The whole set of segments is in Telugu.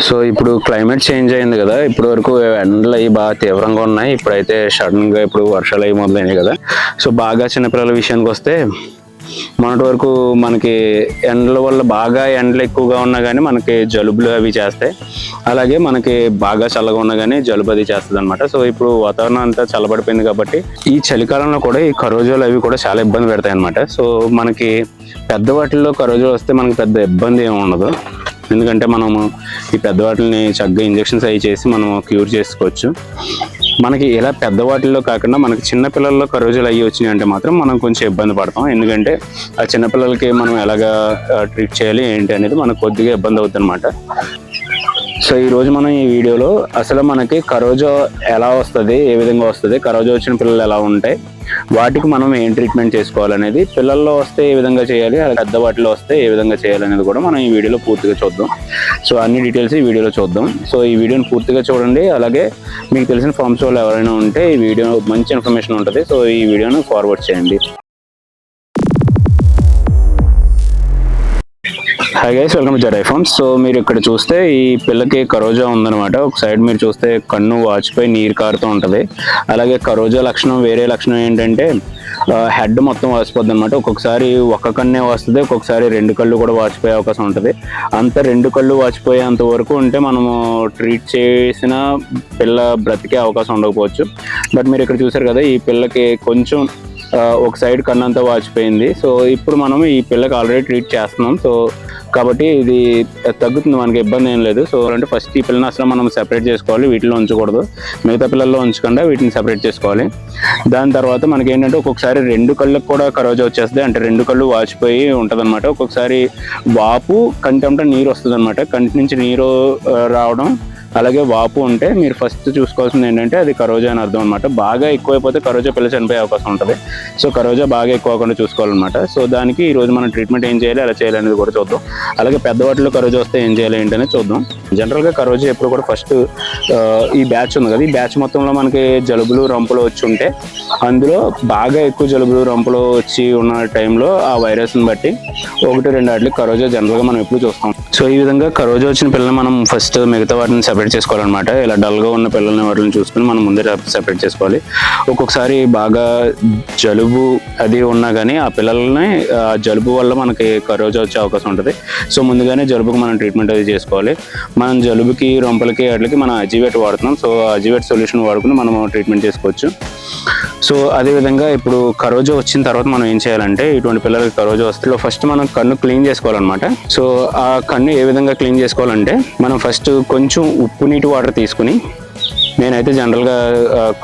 సో ఇప్పుడు క్లైమేట్ చేంజ్ అయింది కదా, ఇప్పటి వరకు ఎండలు అవి బాగా తీవ్రంగా ఉన్నాయి. ఇప్పుడైతే సడన్ గా ఇప్పుడు వర్షాలు అవి మొదలైనాయి కదా. సో బాగా చిన్నపిల్లల విషయానికి వస్తే మొన్నటి వరకు మనకి ఎండల వల్ల బాగా ఎండలు ఎక్కువగా ఉన్నా కానీ మనకి జలుబులు అవి చేస్తాయి. అలాగే మనకి బాగా చల్లగా ఉన్నా కానీ జలుబు అది చేస్తుంది అనమాట. సో ఇప్పుడు వాతావరణం అంతా చల్లబడిపోయింది కాబట్టి ఈ చలికాలంలో కూడా ఈ కరోజోలు అవి కూడా చాలా ఇబ్బంది పెడతాయి అనమాట. సో మనకి పెద్ద వాటిల్లో కరోజోలు వస్తే మనకి పెద్ద ఇబ్బంది ఏమి ఉండదు, ఎందుకంటే మనము ఈ పెద్ద వాటిని చక్కగా ఇంజెక్షన్స్ అవి చేసి మనం క్యూర్ చేసుకోవచ్చు. మనకి ఇలా పెద్ద వాటిల్లో కాకుండా మనకి చిన్నపిల్లల్లో కరోజులు అయ్యి వచ్చినాయి అంటే మాత్రం మనం కొంచెం ఇబ్బంది పడతాం, ఎందుకంటే ఆ చిన్నపిల్లలకి మనం ఎలాగా ట్రీట్ చేయాలి ఏంటి అనేది మనకు కొద్దిగా ఇబ్బంది అవుతుంది అనమాట. సో ఈరోజు మనం ఈ వీడియోలో అసలు మనకి కరోజో ఎలా వస్తుంది, ఏ విధంగా వస్తుంది, కరోజో వచ్చిన పిల్లలు ఎలా ఉంటాయి, వాటికి మనం ఏం ట్రీట్మెంట్ చేసుకోవాలనేది, పిల్లల్లో వస్తే ఏ విధంగా చేయాలి, పెద్ద వాటిలో వస్తే ఏ విధంగా చేయాలనేది కూడా మనం ఈ వీడియోలో పూర్తిగా చూద్దాం. సో అన్ని డీటెయిల్స్ ఈ వీడియోలో చూద్దాం. సో ఈ వీడియోని పూర్తిగా చూడండి. అలాగే మీకు తెలిసిన ఫార్మ్స్ వాళ్ళు ఎవరైనా ఉంటే ఈ వీడియో మంచి ఇన్ఫర్మేషన్ ఉంటుంది, సో ఈ వీడియోను ఫార్వర్డ్ చేయండి. Hi guys, welcome to Jedi farms. So మీరు ఇక్కడ చూస్తే ఈ పిల్లకి కరోజా ఉందన్నమాట. ఒక సైడ్ మీరు చూస్తే కన్ను వాచిపోయి నీరు కారుతూ ఉంటుంది. అలాగే కరోజా లక్షణం, వేరే లక్షణం ఏంటంటే హెడ్ మొత్తం వాచిపోద్ది అనమాట. ఒక్కొక్కసారి ఒక్క కన్నే వస్తుంది, ఒక్కొక్కసారి రెండు కళ్ళు కూడా వాచిపోయే అవకాశం ఉంటుంది. అంత రెండు కళ్ళు వాచిపోయేంత వరకు ఉంటే మనము ట్రీట్ చేసిన పిల్ల బ్రతికే అవకాశం ఉండకపోవచ్చు. బట్ మీరు ఇక్కడ చూసారు కదా, ఈ పిల్లకి కొంచెం ఒక సైడ్ కన్ను అంతా వాచిపోయింది. సో ఇప్పుడు మనం ఈ పిల్లకి ఆల్రెడీ ట్రీట్ చేస్తున్నాం. సో కాబట్టి ఇది తగ్గుతుంది, మనకి ఇబ్బంది ఏం లేదు. సో అంటే ఫస్ట్ ఈ పిల్లని అసలు మనం సెపరేట్ చేసుకోవాలి, వీటిలో ఉంచకూడదు, మిగతా పిల్లల్లో ఉంచకుండా వీటిని సెపరేట్ చేసుకోవాలి. దాని తర్వాత మనకి ఏంటంటే ఒక్కొక్కసారి రెండు కళ్ళకు కూడా కరోజా వచ్చేస్తుంది, అంటే రెండు కళ్ళు వాచిపోయి ఉంటుంది అనమాట. ఒక్కొక్కసారి వాపు, కంటి నీరు వస్తుంది అనమాట. కంటి నుంచి నీరు రావడం అలాగే వాపు ఉంటే మీరు ఫస్ట్ చూసుకోవాల్సింది ఏంటంటే అది కరోజా అని అర్థం అనమాట. బాగా ఎక్కువైపోతే కరోజా పిల్ల చనిపోయే అవకాశం ఉంటుంది. సో కరోజా బాగా ఎక్కువ అవ్వకుండా చూసుకోవాలన్నమాట. సో దానికి ఈరోజు మనం ట్రీట్మెంట్ ఏం చేయాలి, ఎలా చేయాలి అనేది కూడా చూద్దాం. అలాగే పెద్దవాటిలో కరోజా వస్తే ఏం చేయాలి ఏంటనేది చూద్దాం. జనరల్గా కరోజా ఎప్పుడు కూడా ఫస్ట్ ఈ బ్యాచ్ ఉంది కదా, ఈ బ్యాచ్ మొత్తంలో మనకి జలుబులు రంపులు వచ్చి ఉంటే అందులో బాగా ఎక్కువ జలుబులు రంపులు వచ్చి ఉన్న టైంలో ఆ వైరస్ని బట్టి 1-2 వాటికి కరోజా జనరల్గా మనం ఎప్పుడు చూస్తాం. సో ఈ విధంగా కరోజా వచ్చిన పిల్లల్ని మనం ఫస్ట్ మిగతా వాటిని సెపరేట్ చేసుకోవాలన్నమాట. ఇలా డల్గా ఉన్న పిల్లల్ని వాటిని చూసుకుని మనం ముందే సెపరేట్ చేసుకోవాలి. ఒక్కొక్కసారి బాగా జలుబు అది ఉన్నా కానీ ఆ పిల్లల్ని జలుబు వల్ల మనకి కరోజా వచ్చే అవకాశం ఉంటుంది. సో ముందుగానే జలుబుకి మనం ట్రీట్మెంట్ అది చేసుకోవాలి. మనం జలుబుకి రొంపలకి వాటికి మనం అజివేట్ వాడుతున్నాం. సో అజివేట్ సొల్యూషన్ వాడుకుని మనం ట్రీట్మెంట్ చేసుకోవచ్చు. సో అదేవిధంగా ఇప్పుడు కరోజా వచ్చిన తర్వాత మనం ఏం చేయాలంటే, ఇటువంటి పిల్లలకి కరోజా వస్తే ఫస్ట్ మనం కన్ను క్లీన్ చేసుకోవాలన్నమాట. సో ఆ కన్ను ఏ విధంగా క్లీన్ చేసుకోవాలంటే, మనం ఫస్ట్ కొంచెం ఉప్పు నీటి వాటర్ తీసుకుని, నేనైతే జనరల్గా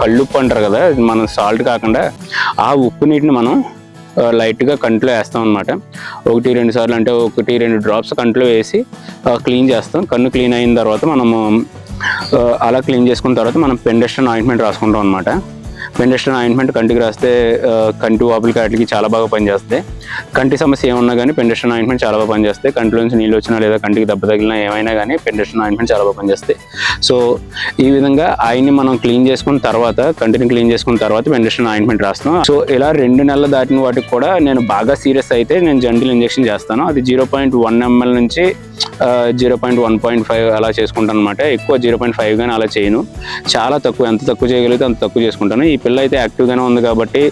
కళ్ళుప్పు అంటారు కదా, మనం సాల్ట్ కాకుండా ఆ ఉప్పు నీటిని మనం లైట్గా కంట్లో వేస్తాం అనమాట. 1-2 సార్లు, అంటే 1-2 డ్రాప్స్ కంట్లో వేసి క్లీన్ చేస్తాం. కన్ను క్లీన్ అయిన తర్వాత మనము అలా క్లీన్ చేసుకున్న తర్వాత మనం పెండెస్టన్ ఆయింట్మెంట్ రాసుకుంటాం అనమాట. పెండెస్టన్ ఆయింట్మెంట్ కంటికి రాస్తే కంటి వాపులకి వాటికి చాలా బాగా పనిచేస్తాయి. కంటి సమస్య ఏమన్నా కానీ పెండెస్టన్ ఆయింట్మెంట్ చాలా బాగా పనిచేస్తాయి. కంటిలో నుంచి నీళ్ళు వచ్చినా లేదా కంటికి దెబ్బ తగిలినా ఏమైనా కానీ పెండెస్టన్ ఆయింట్మెంట్ చాలా బాగా పనిచేస్తాయి. సో ఈ విధంగా ఆయన్ని మనం క్లీన్ చేసుకున్న తర్వాత, కంటిని క్లీన్ చేసుకున్న తర్వాత పెండెస్టన్ ఆయింట్మెంట్ రాస్తాం. సో ఇలా 2 నెలలు దాటిన వాటికి కూడా నేను బాగా సీరియస్ అయితే నేను జెంటిల్ ఇంజెక్షన్ చేస్తాను. అది 0.1 ml నుంచి 0.1.5 అలా చేసుకుంటాను అనమాట. ఎక్కువ 0.5 కానీ అలా చేయను, చాలా తక్కువ, ఎంత తక్కువ చేయగలిగితే అంత తక్కువ చేసుకుంటాను. ఈ పిల్ల అయితే యాక్టివ్గానే ఉంది కాబట్టి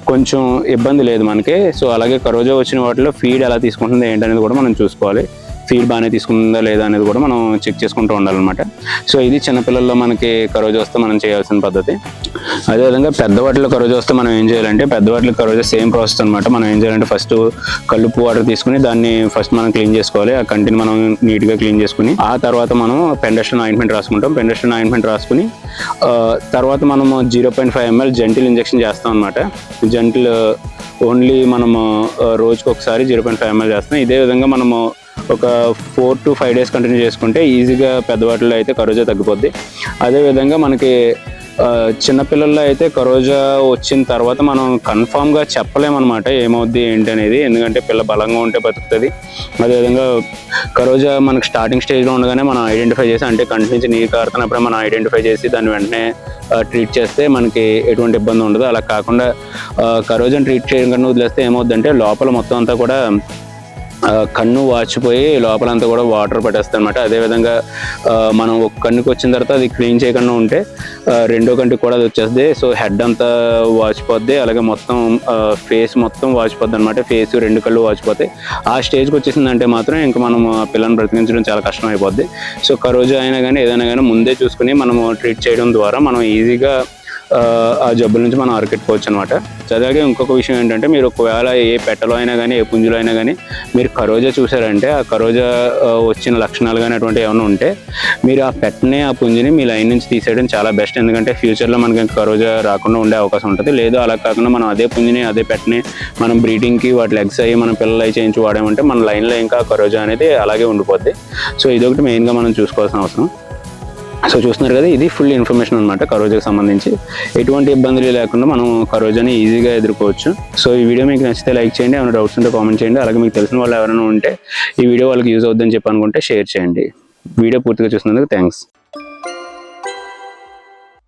కొంచెం ఇబ్బంది లేదు మనకి. సో అలాగే కరోజా వచ్చిన వాటిలో ఫీడ్ ఎలా తీసుకుంటుంది ఏంటనేది కూడా మనం చూసుకోవాలి. ఫీడ్ బాగానే తీసుకుంటుందా లేదా అనేది కూడా మనం చెక్ చేసుకుంటూ ఉండాలన్నమాట. సో ఇది చిన్నపిల్లల్లో మనకి కరోజా వస్తే మనం చేయాల్సిన పద్ధతి. అదేవిధంగా పెద్దవాటిలో కరోజా వస్తే మనం ఏం చేయాలంటే, పెద్దవాటిలో కరోజా సేమ్ ప్రాసెస్ అనమాట. మనం ఏం చేయాలంటే ఫస్ట్ కల్లుప్పు వాటర్ తీసుకుని దాన్ని ఫస్ట్ మనం క్లీన్ చేసుకోవాలి. ఆ కంటిని మనం నీట్గా క్లీన్ చేసుకుని ఆ తర్వాత మనం పెండెస్టన్ ఆయింట్మెంట్ రాసుకుంటాం. పెండెస్టన్ ఆయింట్మెంట్ రాసుకుని తర్వాత మనము 0.5 ml జెంటిల్ ఇంజెక్షన్ చేస్తాం అనమాట. జెంటిల్ ఓన్లీ మనము రోజుకి ఒకసారి 0.5 ml చేస్తాం. ఇదే విధంగా మనము ఒక 4 to 5 days కంటిన్యూ చేసుకుంటే ఈజీగా పెద్దవాటిలో అయితే కరోజా తగ్గిపోద్ది. అదేవిధంగా మనకి చిన్నపిల్లల్లో అయితే కరోజా వచ్చిన తర్వాత మనం కన్ఫామ్గా చెప్పలేమన్నమాట ఏమవుద్ది ఏంటి అనేది, ఎందుకంటే పిల్ల బలంగా ఉంటే బతుకుతుంది. అదేవిధంగా కరోజా మనకు స్టార్టింగ్ స్టేజ్లో ఉండగానే మనం ఐడెంటిఫై చేసి, అంటే కంటి నుంచి నీరు కారుతున్నప్పుడే మనం ఐడెంటిఫై చేసి దాన్ని వెంటనే ట్రీట్ చేస్తే మనకి ఎటువంటి ఇబ్బంది ఉండదు. అలా కాకుండా కరోజాని ట్రీట్ చేయడం కన్నా వదిలేస్తే ఏమవుద్దంటే లోపల మొత్తం అంతా కూడా కన్ను వాచిపోయి లోపలంతా కూడా వాటర్ పట్టేస్తుంది అనమాట. అదేవిధంగా మనం ఒక కన్నుకి వచ్చిన తర్వాత అది క్లీన్ చేయకుండా ఉంటే రెండో కంటికి కూడా అది వచ్చేస్తుంది. సో హెడ్ అంతా వాచిపోద్ది, అలాగే మొత్తం ఫేస్ మొత్తం వాచిపోద్ది అనమాట. ఫేస్ రెండు కళ్ళు వాచిపోతాయి. ఆ స్టేజ్కి వచ్చేసిందంటే మాత్రం ఇంకా మనం పిల్లల్ని బ్రతికించడం చాలా కష్టం అయిపోద్ది. సో కరోజా అయినా కానీ ఏదైనా కానీ ముందే చూసుకుని మనము ట్రీట్ చేయడం ద్వారా మనం ఈజీగా ఆ జబ్బుల నుంచి మనం అరికెట్టుకోవచ్చు అనమాట. అలాగే ఇంకొక విషయం ఏంటంటే, మీరు ఒకవేళ ఏ పెట్టలో అయినా కానీ ఏ పుంజులో అయినా కానీ మీరు కరోజా చూసారంటే, ఆ కరోజా వచ్చిన లక్షణాలు కానీ అటువంటి ఏమైనా ఉంటే మీరు ఆ పెట్టని ఆ పుంజుని మీ లైన్ నుంచి తీసేయడం చాలా బెస్ట్. ఎందుకంటే ఫ్యూచర్లో మనకి కరోజా రాకుండా ఉండే అవకాశం ఉంటుంది. లేదు అలా కాకుండా మనం అదే పుంజుని అదే పెట్టని మనం బ్రీడింగ్కి వాటి లెగ్స్ అయ్యి మనం పిల్లలు అయి చేయించి వాడామంటే మన లైన్లో ఇంకా కరోజా అనేది అలాగే ఉండిపోద్ది. సో ఇదొకటి మెయిన్గా మనం చూసుకోవాల్సిన అవసరం. సో చూస్తున్నారు కదా, ఇది ఫుల్ ఇన్ఫర్మేషన్ అనమాట కరోజాకి సంబంధించి. ఎటువంటి ఇబ్బందులు లేకుండా మనం కరోజాని ఈజీగా ఎదుర్కోవచ్చు. సో ఈ వీడియో మీకు నచ్చితే లైక్ చేయండి, ఏమైనా డౌట్స్ ఉంటే కామెంట్ చేయండి. అలాగే మీకు తెలిసిన వాళ్ళు ఎవరైనా ఉంటే ఈ వీడియో వాళ్ళకి యూజ్ అవుతుందని చెప్పి అనుకుంటే షేర్ చేయండి. వీడియో పూర్తిగా చూసినందుకు థ్యాంక్స్.